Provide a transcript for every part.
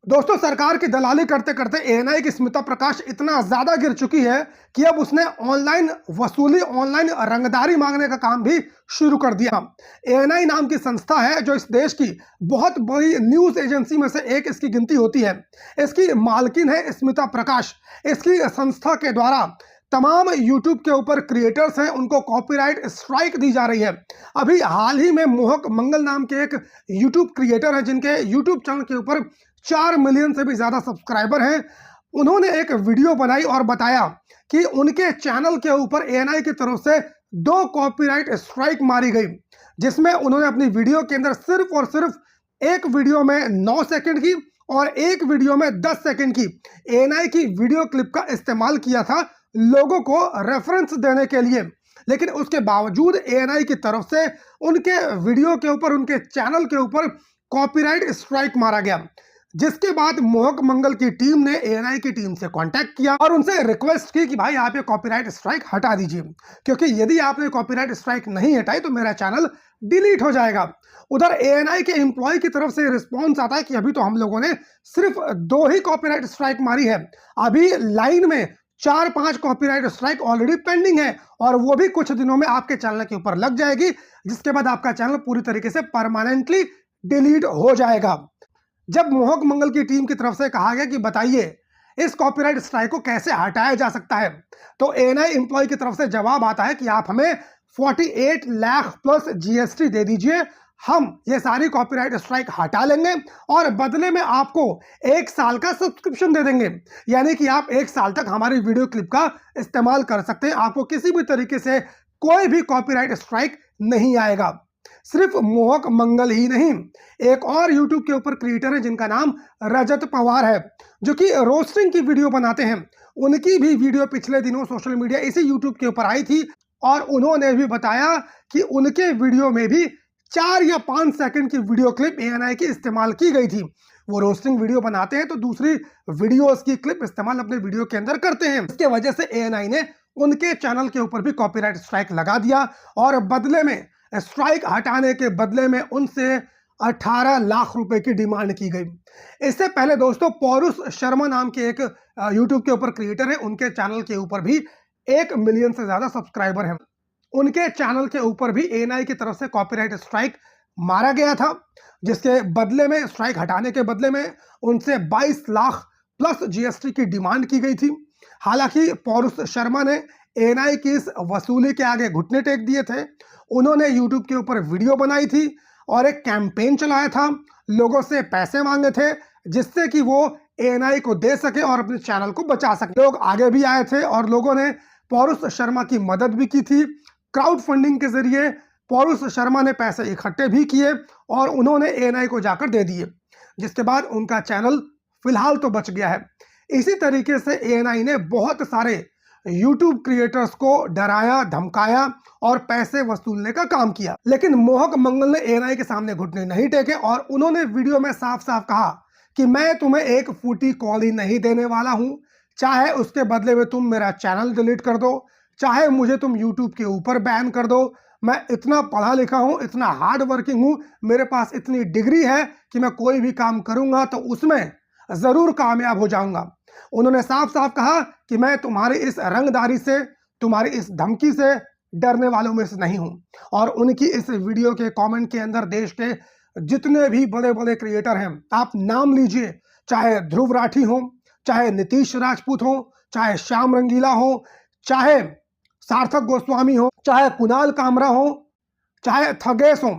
दोस्तों, सरकार की दलाली करते करते एएनआई की स्मिता प्रकाश इतना ज्यादा गिर चुकी है कि अब उसने ऑनलाइन वसूली, ऑनलाइन रंगदारी मांगने का काम भी शुरू कर दिया। एएनआई नाम की संस्था है जो इस देश की बहुत बड़ी न्यूज एजेंसी में से एक इसकी गिनती होती है। इसकी मालकिन है स्मिता प्रकाश। इसकी संस्था के द्वारा तमाम यूट्यूब के ऊपर क्रिएटर्स हैं, उनको कॉपीराइट स्ट्राइक दी जा रही है। अभी हाल ही में मोहक मंगल नाम के एक यूट्यूब क्रिएटर हैं जिनके यूट्यूब चैनल के ऊपर 4 मिलियन से भी ज़्यादा सब्सक्राइबर हैं। उन्होंने एक वीडियो बनाई और बताया कि उनके चैनल के ऊपर एएनआई की तरफ से 2 कॉपीराइट स्ट्राइक मारी गई, जिसमें उन्होंने अपनी वीडियो के अंदर सिर्फ और सिर्फ एक वीडियो में 9 सेकंड की और एक वीडियो में 10 सेकंड की एएनआई की वीडियो क्लिप का इस्तेमाल किया था लोगों को रेफरेंस देने के लिए। लेकिन उसके बावजूद एएनआई की तरफ से उनके वीडियो के ऊपर, उनके चैनल के ऊपर कॉपीराइट स्ट्राइक मारा गया। जिसके बाद मोहक मंगल की टीम ने एएनआई की टीम से कांटेक्ट किया और उनसे रिक्वेस्ट की कि भाई आप ये कॉपीराइट स्ट्राइक हटा दीजिए, क्योंकि यदि आपने कॉपीराइट स्ट्राइक नहीं हटाई तो मेरा चैनल डिलीट हो जाएगा। उधर एएनआई के एम्प्लॉय की तरफ से रिस्पॉन्स आता है कि अभी तो हम लोगों ने सिर्फ 2 ही कॉपीराइट स्ट्राइक मारी है, अभी लाइन में 4-5 कॉपीराइट स्ट्राइक ऑलरेडी पेंडिंग है और वो भी कुछ दिनों में आपके चैनल के ऊपर लग जाएगी, जिसके बाद आपका चैनल पूरी तरीके से परमानेंटली डिलीट हो जाएगा। जब मोहक मंगल की टीम की तरफ से कहा गया कि बताइए इस कॉपीराइट स्ट्राइक को कैसे हटाया जा सकता है, तो एएनआई एम्प्लॉय की तरफ से जवाब आता है कि आप हमें 48 लाख प्लस जीएसटी दे दीजिए, हम ये सारी कॉपीराइट स्ट्राइक हटा लेंगे और बदले में आपको 1 साल का सब्सक्रिप्शन दे देंगे। यानी कि आप 1 साल तक हमारी वीडियो क्लिप का इस्तेमाल कर सकते हैं, आपको किसी भी तरीके से कोई भी कॉपीराइट स्ट्राइक नहीं आएगा। सिर्फ मोहक मंगल ही नहीं, एक और यूट्यूब के ऊपर क्रिएटर है जिनका नाम रजत पवार है, जो कि रोस्टिंग की वीडियो बनाते हैं। उनकी भी वीडियो पिछले दिनों सोशल मीडिया इसी यूट्यूब के ऊपर आई थी और उन्होंने भी बताया कि उनके वीडियो में भी 4 या 5 सेकंड की वीडियो क्लिप एएनआई की इस्तेमाल की गई थी। वो रोस्टिंग वीडियो बनाते हैं तो दूसरी वीडियोस की क्लिप इस्तेमाल अपने वीडियो के अंदर करते हैं। इसके वजह से एएनआई ने उनके चैनल के ऊपर भी कॉपीराइट स्ट्राइक लगा दिया और बदले में, स्ट्राइक हटाने के बदले में उनसे 18 लाख रुपए की डिमांड की गई। इससे पहले दोस्तों, पौरुष शर्मा नाम के एक यूट्यूब के ऊपर क्रिएटर है, उनके चैनल के ऊपर भी 1 मिलियन से ज्यादा सब्सक्राइबर हैं। उनके चैनल के ऊपर भी एएनआई की तरफ से कॉपीराइट स्ट्राइक मारा गया था, जिसके बदले में, स्ट्राइक हटाने के बदले में उनसे 22 लाख प्लस जीएसटी की डिमांड की गई थी। हालांकि पौरुष शर्मा ने एएनआई की इस वसूली के आगे घुटने टेक दिए थे। उन्होंने यूट्यूब के ऊपर वीडियो बनाई थी और एक कैंपेन चलाया था, लोगों से पैसे मांगे थे जिससे कि वो एएनआई को दे सके और अपने चैनल को बचा सके। लोग आगे भी आए थे और लोगों ने पौरुष शर्मा की मदद भी की थी। क्राउड फंडिंग के जरिए पौरुष शर्मा ने पैसे इकट्ठे भी किए और उन्होंने एएनआई को जाकर दे दिए, जिसके बाद उनका चैनल फिलहाल तो बच गया है। इसी तरीके से एएनआई ने बहुत सारे यूट्यूब क्रिएटर्स को डराया, धमकाया और पैसे वसूलने का काम किया। लेकिन मोहक मंगल ने एएनआई के सामने घुटने नहीं टेके और उन्होंने वीडियो में साफ साफ कहा कि मैं तुम्हें एक फूटी कौड़ी नहीं देने वाला हूं, चाहे उसके बदले में तुम मेरा चैनल डिलीट कर दो, चाहे मुझे तुम यूट्यूब के ऊपर बैन कर दो। मैं इतना पढ़ा लिखा हूं, इतना हार्ड वर्किंग हूं, मेरे पास इतनी डिग्री है कि मैं कोई भी काम करूंगा तो उसमें जरूर कामयाब हो जाऊंगा। उन्होंने साफ साफ कहा कि मैं तुम्हारी इस रंगदारी से, तुम्हारी इस धमकी से डरने वालों में से नहीं हूं। और उनकी इस वीडियो के कमेंट के अंदर देश के जितने भी बड़े बड़े क्रिएटर हैं, आप नाम लीजिए, चाहे ध्रुव राठी हो, चाहे नीतीश राजपूत हो, चाहे श्याम रंगीला हो, चाहे सार्थक गोस्वामी हो, चाहे कुणाल कामरा हो, चाहे थगेश हो,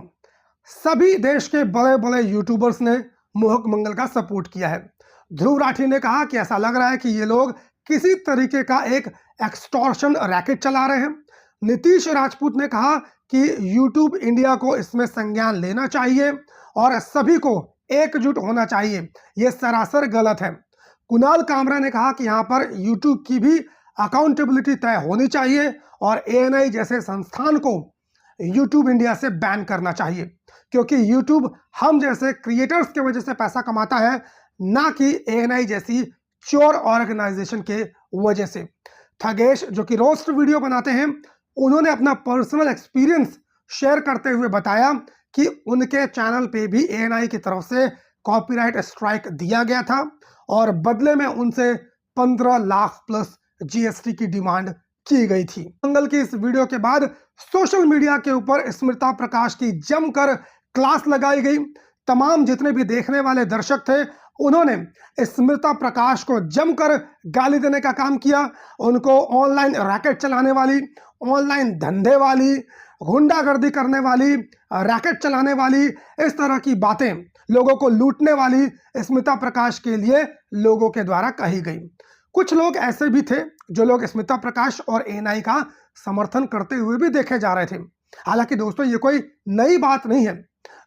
सभी देश के बड़े बड़े यूट्यूबर्स ने मोहक मंगल का सपोर्ट किया है। ध्रुव राठी ने कहा कि ऐसा लग रहा है कि ये लोग किसी तरीके का एक एक्सटॉर्शन रैकेट चला रहे हैं। नीतीश राजपूत ने कहा कि यूट्यूब इंडिया को इसमें संज्ञान लेना चाहिए और सभी को एकजुट होना चाहिए, ये सरासर गलत है। कुणाल कामरा ने कहा कि यहाँ पर यूट्यूब की भी अकाउंटेबिलिटी तय होनी चाहिए और एएनआई जैसे संस्थान को यूट्यूब इंडिया से बैन करना चाहिए, क्योंकि यूट्यूब हम जैसे क्रिएटर्स की वजह से पैसा कमाता है, ना कि एएनआई जैसी चोर ऑर्गेनाइजेशन के वजह से। थगेश जो कि रोस्ट वीडियो बनाते हैं, उन्होंने अपना पर्सनल एक्सपीरियंस शेयर करते हुए बताया कि उनके चैनल पे भी एएनआई की तरफ से कॉपीराइट स्ट्राइक दिया गया था और बदले में उनसे 15 लाख प्लस जीएसटी की डिमांड की गई थी। मंगल की इस वीडियो के बाद सोशल मीडिया के ऊपर स्मिता प्रकाश की जमकर क्लास लगाई गई। तमाम जितने भी देखने वाले दर्शक थे उन्होंने स्मिता प्रकाश को जमकर गाली देने का काम किया। उनको ऑनलाइन रैकेट चलाने वाली, ऑनलाइन धंधे वाली, गुंडागर्दी करने वाली, रैकेट चलाने वाली, इस तरह की बातें, लोगों को लूटने वाली स्मिता प्रकाश के लिए लोगों के द्वारा कही गई। कुछ लोग ऐसे भी थे जो लोग स्मिता प्रकाश और एएनआई का समर्थन करते हुए भी देखे जा रहे थे। हालांकि दोस्तों ये कोई नई बात नहीं है।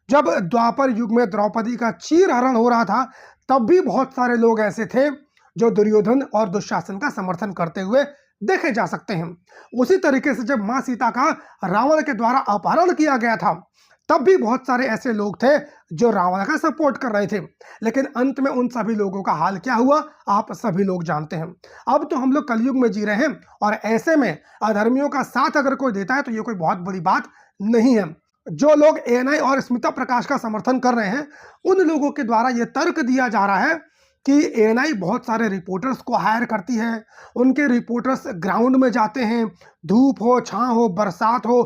जब द्वापर युग में द्रौपदी का चीरहरण हो रहा था तब भी बहुत सारे लोग ऐसे थे जो दुर्योधन और दुशासन का समर्थन करते हुए देखे जा सकते हैं। उसी तरीके से जब मां सीता का रावण के द्वारा अपहरण किया गया था तब भी बहुत सारे ऐसे लोग थे जो रावण का सपोर्ट कर रहे थे, लेकिन अंत में उन सभी लोगों का हाल क्या हुआ आप सभी लोग जानते हैं। अब तो हम लोग कलयुग में जी रहे हैं और ऐसे में अधर्मियों का साथ अगर कोई देता है तो ये कोई बहुत बड़ी बात नहीं है। जो लोग एएनआई और स्मिता प्रकाश का समर्थन कर रहे हैं उन लोगों के द्वारा यह तर्क दिया जा रहा है कि एएनआई बहुत सारे रिपोर्टर्स को हायर करती है, उनके रिपोर्टर्स ग्राउंड में जाते हैं, धूप हो, छां हो, बरसात हो,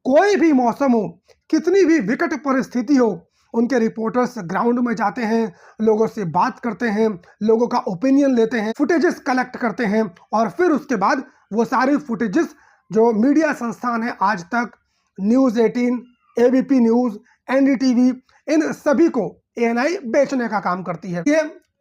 कोई भी मौसम हो, कितनी भी विकट परिस्थिति हो, उनके रिपोर्टर्स ग्राउंड में जाते हैं, लोगों से बात करते हैं, लोगों का ओपिनियन लेते हैं, फुटेजेस कलेक्ट करते हैं और फिर उसके बाद वो सारी फुटेजेस जो मीडिया संस्थान है आज तक, न्यूज़ 18, एबीपी न्यूज़, एनडीटीवी, इन सभी को एएनआई बेचने का काम करती है।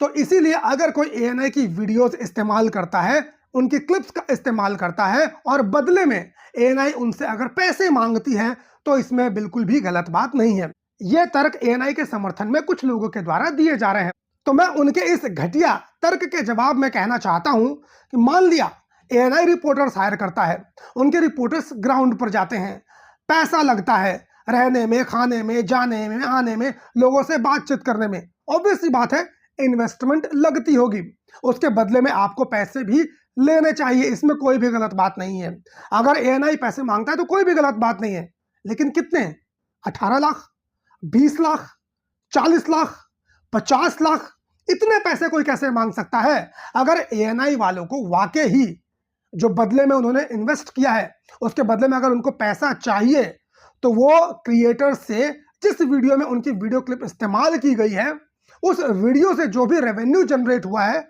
तो इसीलिए अगर कोई एएनआई की वीडियोस इस्तेमाल करता है, उनकी क्लिप्स का इस्तेमाल करता है और बदले में एएनआई उनसे अगर पैसे मांगती है तो इसमें बिल्कुल भी गलत बात नहीं है। यह तर्क एएनआई के समर्थन में कुछ लोगों के द्वारा दिए जा रहे हैं। तो मैं उनके इस घटिया तर्क के जवाब में कहना चाहता हूं कि मान लिया एएनआई रिपोर्टर्स हायर करता है, उनके रिपोर्टर्स ग्राउंड पर जाते हैं, पैसा लगता है रहने में, खाने में, जाने में, आने में, लोगों से बातचीत करने में, ऑब्वियस सी बात है इन्वेस्टमेंट लगती होगी, उसके बदले में आपको पैसे भी लेने चाहिए, इसमें कोई भी गलत बात नहीं है। अगर एएनआई पैसे मांगता है तो कोई भी गलत बात नहीं है, लेकिन कितने? 18 लाख, 20 लाख, 40 लाख, 50 लाख, इतने पैसे कोई कैसे मांग सकता है? अगर एएनआई वालों को वाकई ही जो बदले में उन्होंने इन्वेस्ट किया है उसके बदले में अगर उनको पैसा चाहिए तो वो क्रिएटर से जिस वीडियो में उनकी वीडियो क्लिप इस्तेमाल की गई है उस वीडियो से जो भी रेवेन्यू जनरेट हुआ है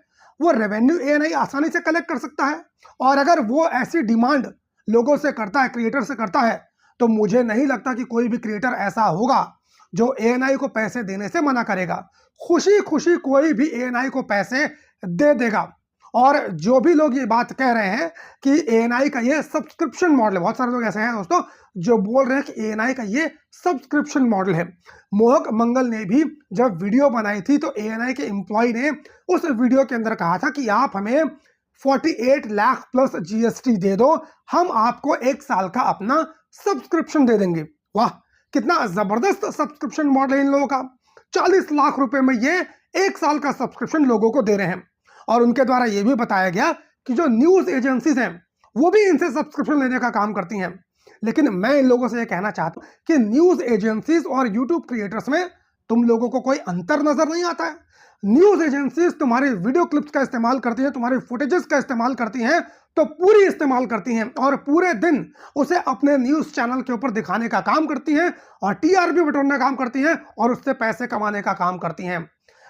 वो रेवेन्यू एएनआई आसानी से कलेक्ट कर सकता है। और अगर वो ऐसी डिमांड लोगों से करता है, क्रिएटर से करता है, तो मुझे नहीं लगता कि कोई भी क्रिएटर ऐसा होगा जो एएनआई को पैसे देने से मना करेगा। खुशी खुशी कोई भी एएनआई को पैसे दे देगा। और जो भी लोग ये बात कह रहे हैं कि एएनआई का ये सब्सक्रिप्शन मॉडल है, बहुत सारे लोग ऐसे हैं दोस्तों जो बोल रहे हैं कि एएनआई का ये सब्सक्रिप्शन मॉडल है। मोहक मंगल ने भी जब वीडियो बनाई थी तो एएनआई के एम्प्लॉय ने उस वीडियो के अंदर कहा था कि आप हमें 48 लाख प्लस जीएसटी दे दो, हम आपको 1 साल का अपना सब्सक्रिप्शन दे देंगे। वाह, कितना जबरदस्त सब्सक्रिप्शन मॉडल है इन लोगों का। 40 लाख रुपए में ये 1 साल का सब्सक्रिप्शन लोगों को दे रहे हैं। और उनके द्वारा यह भी बताया गया कि जो न्यूज एजेंसीज हैं वो भी इनसे सब्सक्रिप्शन लेने का काम करती हैं। लेकिन मैं इन लोगों से यह कहना चाहता हूं कि न्यूज एजेंसीज और यूट्यूब क्रिएटर्स में तुम लोगों को कोई अंतर नजर नहीं आता है। न्यूज एजेंसीज तुम्हारे वीडियो क्लिप्स का इस्तेमाल करती हैं, तुम्हारे फुटेजेस का इस्तेमाल करती हैं, तो पूरी इस्तेमाल करती हैं और पूरे दिन उसे अपने न्यूज चैनल के ऊपर दिखाने का काम करती हैं और टीआरपी बटोरने का काम करती हैं और उससे पैसे कमाने का काम करती हैं।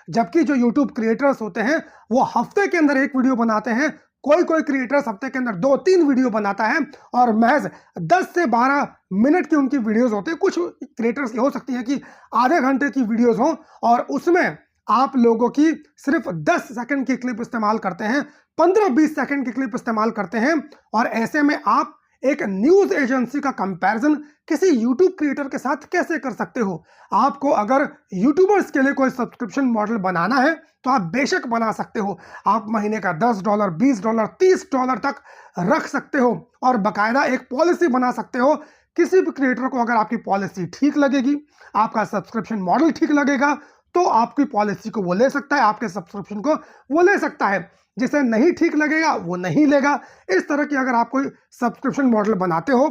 जबकि जो यूट्यूब क्रिएटर्स होते हैं वो हफ्ते के अंदर 1 वीडियो बनाते हैं, कोई क्रिएटर्स हफ्ते के अंदर 2-3 वीडियो बनाता है और महज 10 से 12 मिनट की उनकी वीडियोस होती है। कुछ क्रिएटर्स की हो सकती है कि आधे घंटे की वीडियोस हो और उसमें आप लोगों की सिर्फ 10 सेकंड की क्लिप इस्तेमाल करते हैं, 15-20 सेकंड की क्लिप इस्तेमाल करते हैं। और ऐसे में आप एक न्यूज एजेंसी का कंपैरिजन किसी यूट्यूब क्रिएटर के साथ कैसे कर सकते हो? आपको अगर यूट्यूबर्स के लिए कोई सब्सक्रिप्शन मॉडल बनाना है तो आप बेशक बना सकते हो। आप महीने का $10, $20, $30 तक रख सकते हो और बाकायदा एक पॉलिसी बना सकते हो। किसी भी क्रिएटर को अगर आपकी पॉलिसी ठीक लगेगी, आपका सब्सक्रिप्शन मॉडल ठीक लगेगा, तो आपकी पॉलिसी को वो ले सकता है, आपके सब्सक्रिप्शन को वो ले सकता है। जिसे नहीं ठीक लगेगा वो नहीं लेगा। इस तरह की अगर आप कोई सब्सक्रिप्शन मॉडल बनाते हो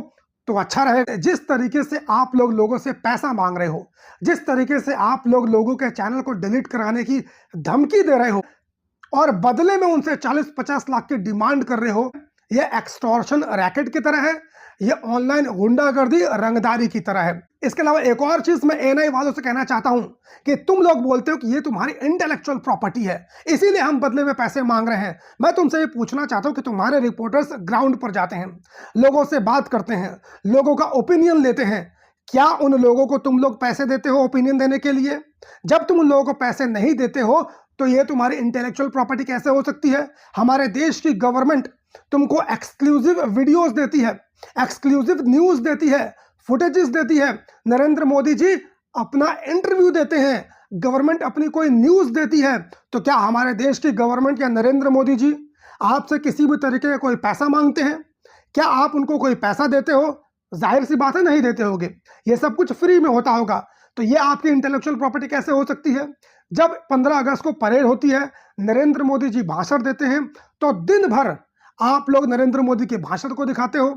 तो अच्छा रहेगा। जिस तरीके से आप लोग लोगों से पैसा मांग रहे हो, जिस तरीके से आप लोग लोगों के चैनल को डिलीट कराने की धमकी दे रहे हो और बदले में उनसे 40-50 लाख की डिमांड कर रहे हो, ये एक्सटॉर्शन रैकेट की तरह है, ये ऑनलाइन गुंडागर्दी रंगदारी की तरह है। इसके अलावा एक और चीज मैं एएनआई वालों से कहना चाहता हूं कि तुम लोग बोलते हो कि ये तुम्हारी इंटेलेक्चुअल प्रॉपर्टी है, इसीलिए हम बदले में पैसे मांग रहे हैं। मैं तुमसे ये पूछना चाहता हूं कि तुम्हारे रिपोर्टर्स ग्राउंड पर जाते हैं, लोगों से बात करते हैं, लोगों का ओपिनियन लेते हैं, क्या उन लोगों को तुम लोग पैसे देते हो ओपिनियन देने के लिए? जब तुम उन लोगों को पैसे नहीं देते हो तो ये तुम्हारी इंटेलेक्चुअल प्रॉपर्टी कैसे हो सकती है? हमारे देश की गवर्नमेंट तुमको एक्सक्लूसिव वीडियोस देती है, एक्सक्लूसिव न्यूज देती है, फुटेजेस देती है। नरेंद्र मोदी जी अपना इंटरव्यू देते हैं, गवर्नमेंट अपनी कोई न्यूज देती है, तो क्या हमारे देश की गवर्नमेंट या नरेंद्र मोदी जी आपसे किसी भी तरीके का कोई पैसा मांगते हैं? क्या आप उनको कोई पैसा देते हो? जाहिर सी बात है नहीं देते होगे। ये सब कुछ फ्री में होता होगा, तो ये आपकी इंटेलेक्चुअल प्रॉपर्टी कैसे हो सकती है? जब 15 अगस्त को परेड होती है, नरेंद्र मोदी जी भाषण देते हैं, तो दिन भर आप लोग नरेंद्र मोदी के भाषण को दिखाते हो,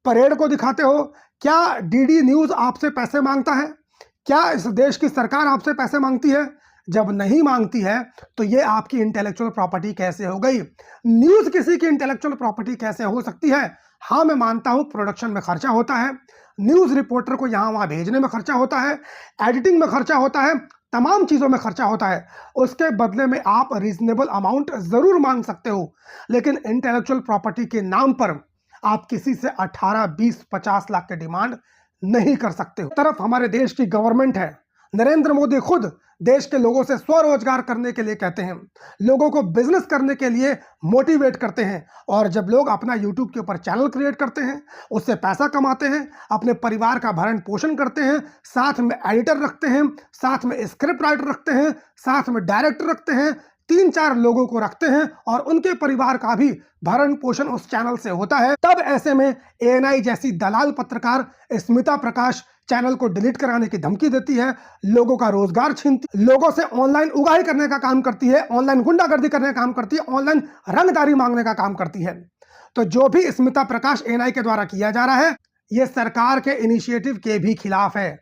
परेड को दिखाते हो। क्या डीडी न्यूज आपसे पैसे मांगता है? क्या इस देश की सरकार आपसे पैसे मांगती है? जब नहीं मांगती है तो ये आपकी इंटेलेक्चुअल प्रॉपर्टी कैसे हो गई? न्यूज किसी की इंटेलेक्चुअल प्रॉपर्टी कैसे हो सकती है? हाँ, मैं मानता हूं प्रोडक्शन में खर्चा होता है, न्यूज रिपोर्टर को यहां वहां भेजने में खर्चा होता है, एडिटिंग में खर्चा होता है, तमाम चीजों में खर्चा होता है। उसके बदले में आप रीजनेबल अमाउंट जरूर मांग सकते हो, लेकिन इंटेलेक्चुअल प्रॉपर्टी के नाम पर आप किसी से 18, 20, 50 लाख की डिमांड नहीं कर सकते हो। तरफ हमारे देश की गवर्नमेंट है, नरेंद्र मोदी खुद देश के लोगों से स्वरोजगार करने के लिए कहते हैं, लोगों को बिजनेस करने के लिए मोटिवेट करते हैं, और जब लोग अपना यूट्यूब के ऊपर चैनल क्रिएट करते हैं, उससे पैसा कमाते हैं, अपने परिवार का भरण पोषण करते हैं, साथ में एडिटर रखते हैं, साथ में स्क्रिप्ट राइटर रखते हैं, साथ में डायरेक्टर रखते हैं, 3-4 लोगों को रखते हैं और उनके परिवार का भी भरण पोषण उस चैनल से होता है, तब ऐसे में एएनआई जैसी दलाल पत्रकार स्मिता प्रकाश चैनल को डिलीट कराने की धमकी देती है, लोगों का रोजगार छीनती, लोगों से ऑनलाइन उगाही करने का काम करती है, ऑनलाइन गुंडागर्दी करने का काम करती है, ऑनलाइन रंगदारी मांगने का काम करती है। तो जो भी स्मिता प्रकाश एएनआई के द्वारा किया जा रहा है, यह सरकार के इनिशिएटिव के भी खिलाफ है।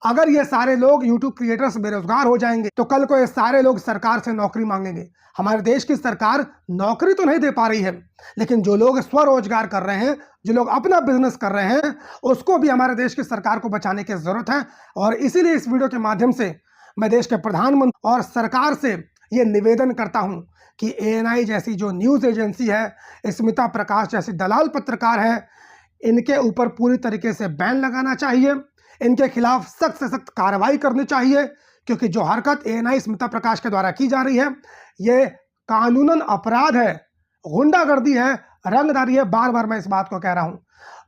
अगर ये सारे लोग यूट्यूब क्रिएटर्स बेरोजगार हो जाएंगे तो कल को ये सारे लोग सरकार से नौकरी मांगेंगे। हमारे देश की सरकार नौकरी तो नहीं दे पा रही है, लेकिन जो लोग स्वरोजगार कर रहे हैं, जो लोग अपना बिजनेस कर रहे हैं, उसको भी हमारे देश की सरकार को बचाने की जरूरत है। और इसीलिए इस वीडियो के माध्यम से मैं देश के प्रधानमंत्री और सरकार से ये निवेदन करता हूं कि एएनआई जैसी जो न्यूज एजेंसी है, स्मिता प्रकाश जैसी दलाल पत्रकार है, इनके ऊपर पूरी तरीके से बैन लगाना चाहिए, इनके खिलाफ सख्त से सख्त कार्रवाई करनी चाहिए, क्योंकि जो हरकत एएनआई स्मिता प्रकाश के द्वारा की जा रही है, ये कानूनन अपराध है, गुंडागर्दी है, रंगदारी है। बार बार मैं इस बात को कह रहा हूं।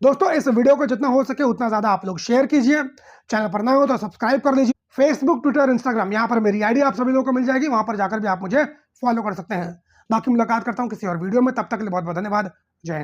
दोस्तों, इस वीडियो को जितना हो सके उतना ज्यादा आप लोग शेयर कीजिए, चैनल पर नए हो तो सब्सक्राइब कर लीजिए। फेसबुक, ट्विटर, इंस्टाग्राम, यहाँ पर मेरी आईडी आप सभी लोगों को मिल जाएगी, वहां पर जाकर भी आप मुझे फॉलो कर सकते हैं। बाकी मुलाकात करता हूं किसी और वीडियो में, तब तक के लिए बहुत बहुत धन्यवाद। जय हिंद।